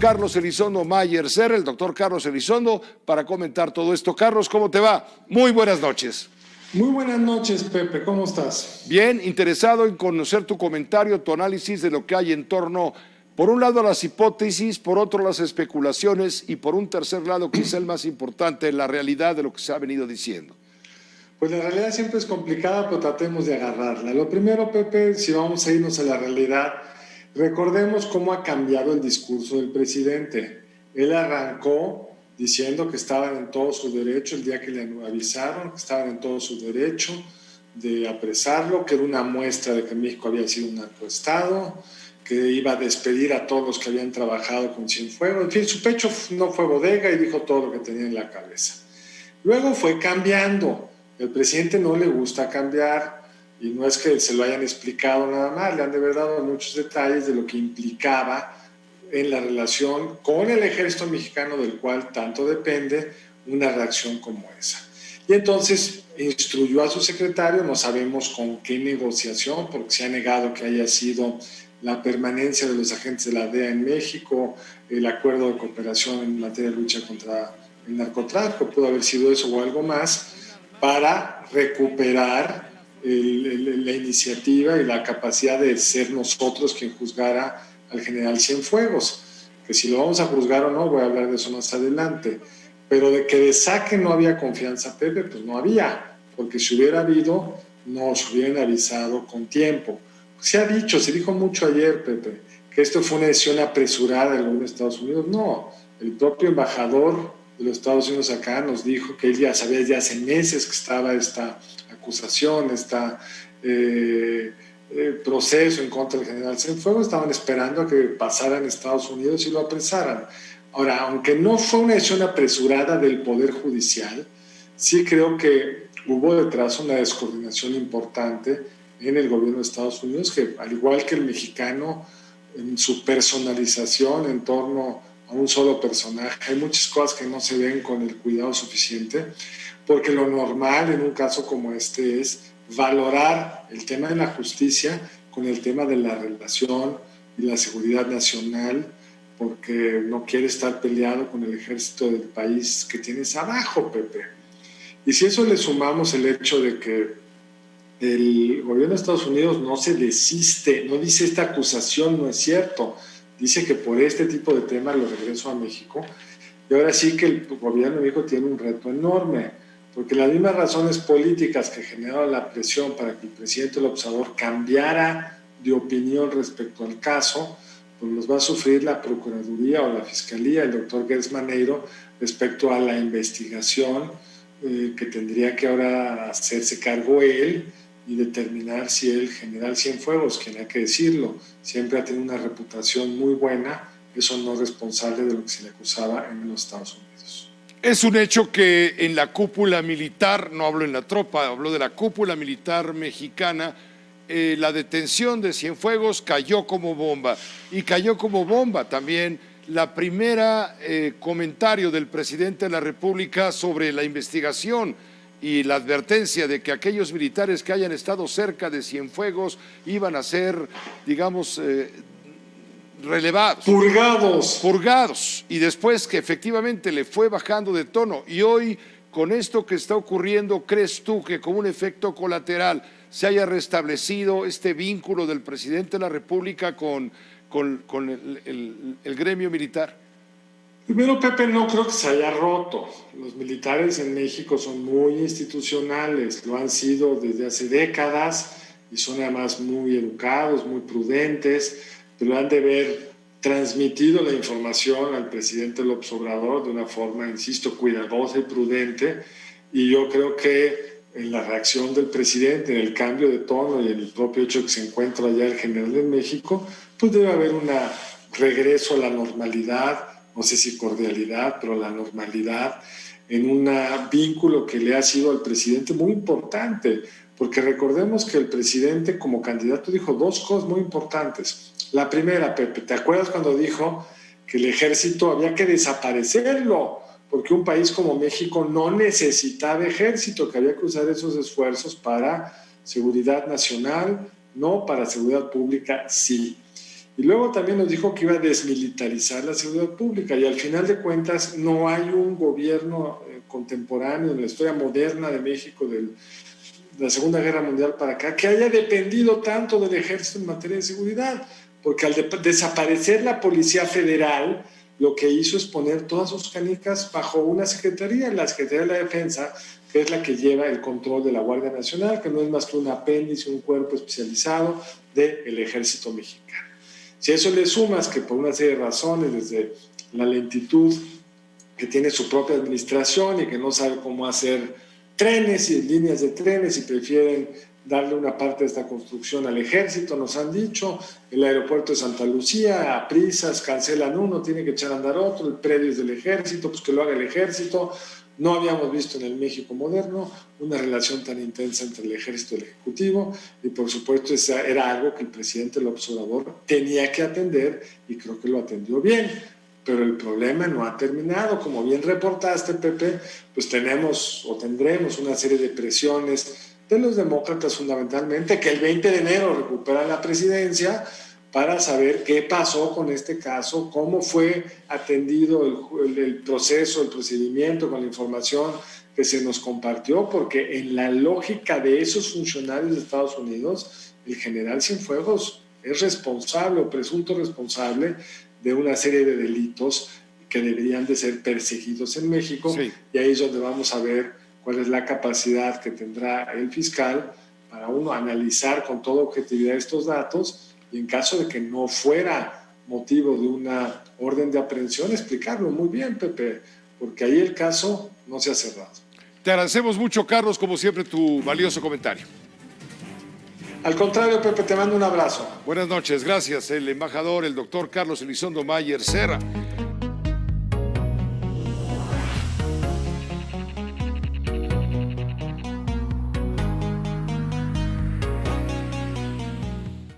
Carlos Elizondo Mayer Serra, el doctor Carlos Elizondo, para comentar todo esto. Carlos, ¿cómo te va? Muy buenas noches. Muy buenas noches, Pepe. ¿Cómo estás? Bien, interesado en conocer tu comentario, tu análisis de lo que hay en torno, por un lado, las hipótesis, por otro, las especulaciones y por un tercer lado, quizá el más importante, la realidad de lo que se ha venido diciendo. Pues la realidad siempre es complicada, pero tratemos de agarrarla. Lo primero, Pepe, si vamos a irnos a la realidad, recordemos cómo ha cambiado el discurso del presidente. Él arrancó diciendo que estaban en todo su derecho el día que le avisaron, que estaban en todo su derecho de apresarlo, que era una muestra de que México había sido un narcoestado, que iba a despedir a todos los que habían trabajado con Cienfuegos. En fin, su pecho no fue bodega y dijo todo lo que tenía en la cabeza. Luego fue cambiando. El presidente no le gusta cambiar y no es que se lo hayan explicado nada más, le han de haber dado muchos detalles de lo que implicaba en la relación con el ejército mexicano, del cual tanto depende una reacción como esa. Y entonces instruyó a su secretario, no sabemos con qué negociación, porque se ha negado que haya sido la permanencia de los agentes de la DEA en México, el acuerdo de cooperación en materia de lucha contra el narcotráfico, pudo haber sido eso o algo más, para recuperar la iniciativa y la capacidad de ser nosotros quien juzgara al general Cienfuegos, que si lo vamos a juzgar o no, voy a hablar de eso más adelante, pero de que de saque no había confianza, Pepe, pues no había, porque si hubiera habido, nos hubieran avisado con tiempo. Se ha dicho, se dijo mucho ayer, Pepe, que esto fue una decisión apresurada del gobierno de Estados Unidos. No, el propio embajador de los Estados Unidos acá nos dijo que él ya sabía desde hace meses que estaba esta acusación, proceso en contra del general Cienfuegos. Estaban esperando a que pasara en Estados Unidos y lo apresaran. Ahora, aunque no fue una decisión apresurada del Poder Judicial, sí creo que hubo detrás una descoordinación importante en el gobierno de Estados Unidos, que al igual que el mexicano, en su personalización en torno a un solo personaje, hay muchas cosas que no se ven con el cuidado suficiente, porque lo normal en un caso como este es valorar el tema de la justicia con el tema de la relación y la seguridad nacional, porque no quiere estar peleado con el ejército del país que tienes abajo, Pepe. Y si eso le sumamos el hecho de que el gobierno de Estados Unidos no se desiste, no dice esta acusación no es cierto, dice que por este tipo de temas lo regreso a México, y ahora sí que el gobierno de México tiene un reto enorme, porque las mismas razones políticas que generaron la presión para que el presidente López Obrador cambiara de opinión respecto al caso, pues los va a sufrir la Procuraduría o la Fiscalía, el doctor Gertz Manero, respecto a la investigación que tendría que ahora hacerse cargo él y determinar si el general Cienfuegos, quien hay que decirlo, siempre ha tenido una reputación muy buena, eso no es responsable de lo que se le acusaba en los Estados Unidos. Es un hecho que en la cúpula militar, no hablo en la tropa, hablo de la cúpula militar mexicana, la detención de Cienfuegos cayó como bomba, y cayó como bomba también la primera comentario del presidente de la República sobre la investigación y la advertencia de que aquellos militares que hayan estado cerca de Cienfuegos iban a ser, digamos, relevados. Purgados. Y después que efectivamente le fue bajando de tono. Y hoy, con esto que está ocurriendo, ¿crees tú que como un efecto colateral se haya restablecido este vínculo del presidente de la República con el gremio militar? Primero, Pepe, no creo que se haya roto. Los militares en México son muy institucionales, lo han sido desde hace décadas y son además muy educados, muy prudentes, pero han de haber transmitido la información al presidente López Obrador de una forma, insisto, cuidadosa y prudente, y yo creo que en la reacción del presidente, en el cambio de tono y en el propio hecho de que se encuentra allá el general de México, pues debe haber un regreso a la normalidad, no sé si cordialidad, pero la normalidad en un vínculo que le ha sido al presidente muy importante, porque recordemos que el presidente como candidato dijo dos cosas muy importantes. La primera, Pepe, ¿te acuerdas cuando dijo que el ejército había que desaparecerlo? Porque un país como México no necesitaba ejército, que había que usar esos esfuerzos para seguridad nacional, no para seguridad pública, sí. Y luego también nos dijo que iba a desmilitarizar la seguridad pública y al final de cuentas no hay un gobierno contemporáneo en la historia moderna de México de la Segunda Guerra Mundial para acá que haya dependido tanto del ejército en materia de seguridad, porque al desaparecer la Policía Federal, lo que hizo es poner todas sus canicas bajo una secretaría, la Secretaría de la Defensa, que es la que lleva el control de la Guardia Nacional, que no es más que un apéndice, un cuerpo especializado del Ejército Mexicano. Si a eso le sumas que por una serie de razones, desde la lentitud que tiene su propia administración y que no sabe cómo hacer trenes y líneas de trenes y prefieren darle una parte de esta construcción al ejército, nos han dicho, el aeropuerto de Santa Lucía, a prisas, cancelan uno, tiene que echar a andar otro, el predio es del ejército, pues que lo haga el ejército. No habíamos visto en el México moderno una relación tan intensa entre el ejército y el ejecutivo y por supuesto esa era algo que el presidente López Obrador tenía que atender y creo que lo atendió bien. Pero el problema no ha terminado. Como bien reportaste, Pepe, pues tenemos o tendremos una serie de presiones de los demócratas fundamentalmente, que el 20 de enero recuperan la presidencia para saber qué pasó con este caso, cómo fue atendido el proceso, el procedimiento con la información que se nos compartió, porque en la lógica de esos funcionarios de Estados Unidos, el general Cienfuegos es responsable o presunto responsable de una serie de delitos que deberían de ser perseguidos en México, sí. Y ahí es donde vamos a ver cuál es la capacidad que tendrá el fiscal para uno analizar con toda objetividad estos datos y en caso de que no fuera motivo de una orden de aprehensión, explicarlo muy bien, Pepe, porque ahí el caso no se ha cerrado. Te agradecemos mucho, Carlos, como siempre, tu valioso comentario. Al contrario, Pepe, te mando un abrazo. Buenas noches, gracias. El embajador, el doctor Carlos Elizondo Mayer Serra.